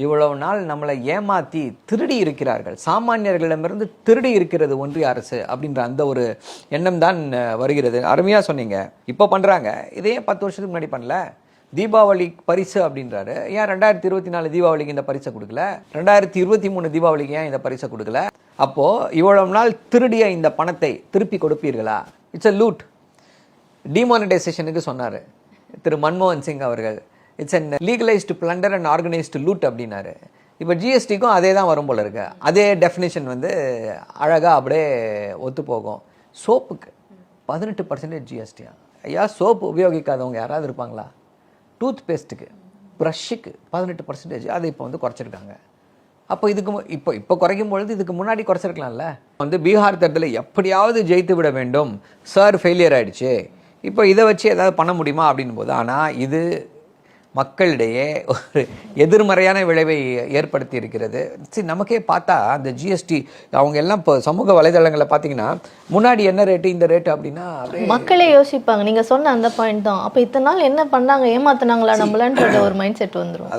இவ்வளவு நாள் நம்மளை ஏமாத்தி திருடி இருக்கிறார்கள், சாமானியர்களிடமிருந்து திருடி இருக்கிறது ஒன்றிய அரசு அப்படின்ற அந்த ஒரு எண்ணம் தான் வருகிறது. அருமையா சொன்னீங்க. இப்போ பண்றாங்க, இதே 10 வருஷத்துக்கு முன்னாடி பண்ணல. தீபாவளி பரிசு அப்படின்றாரு, ஏன் 2024 தீபாவளிக்கு இந்த பரிசை கொடுக்கல? 2023 தீபாவளிக்கு ஏன் இந்த பரிசை கொடுக்கல? அப்போ இவ்வளவு நாள் திருடிய இந்த பணத்தை திருப்பி கொடுப்பீர்களா? It's a loot. டிமானிட்டைசேஷனுக்கு சொன்னார் திரு மன்மோகன் சிங் அவர்கள், it's an legalised blunder and organised loot அப்படின்னாரு. இப்போ ஜிஎஸ்டிக்கும் அதே தான் வரும் போல இருக்கு. அதே டெஃபினேஷன் அழகாக அப்படியே ஒத்து போகும். சோப்புக்கு 18% ஜிஎஸ்டியா? ஐயா, சோப்பு உபயோகிக்காதவங்க யாராவது இருப்பாங்களா? டூத் பேஸ்ட்டுக்கு, ப்ரஷ்ஷுக்கு 18%, அதை இப்போ குறைச்சிருக்காங்க. அப்போ இப்போ குறைக்கும் பொழுது இதுக்கு முன்னாடி குறைச்சிருக்கலாம்ல. பீகார் தேர்தலில் எப்படியாவது ஜெயித்து விட வேண்டும், சார் ஃபெயிலியர் ஆகிடுச்சு, இப்போ இதை வச்சு ஏதாவது பண்ண முடியுமா அப்படின் போது, ஆனால் இது மக்களிடையே ஒரு எதிர்மறையான விளைவை ஏற்படுத்தி இருக்கிறது. சரி, நமக்கே பார்த்தா அந்த ஜிஎஸ்டி அவங்க எல்லாம் இப்போ சமூக வலைதளங்களில் பார்த்தீங்கன்னா முன்னாடி என்ன ரேட்டு இந்த ரேட்டு அப்படின்னா மக்களே யோசிப்பாங்க. நீங்கள் சொன்ன அந்த பாயிண்ட் தான். அப்போ இத்தனை நாள் என்ன பண்ணாங்க, ஏமாத்தினாங்களா நம்மளன்ற ஒரு மைண்ட் செட் வந்துடும்.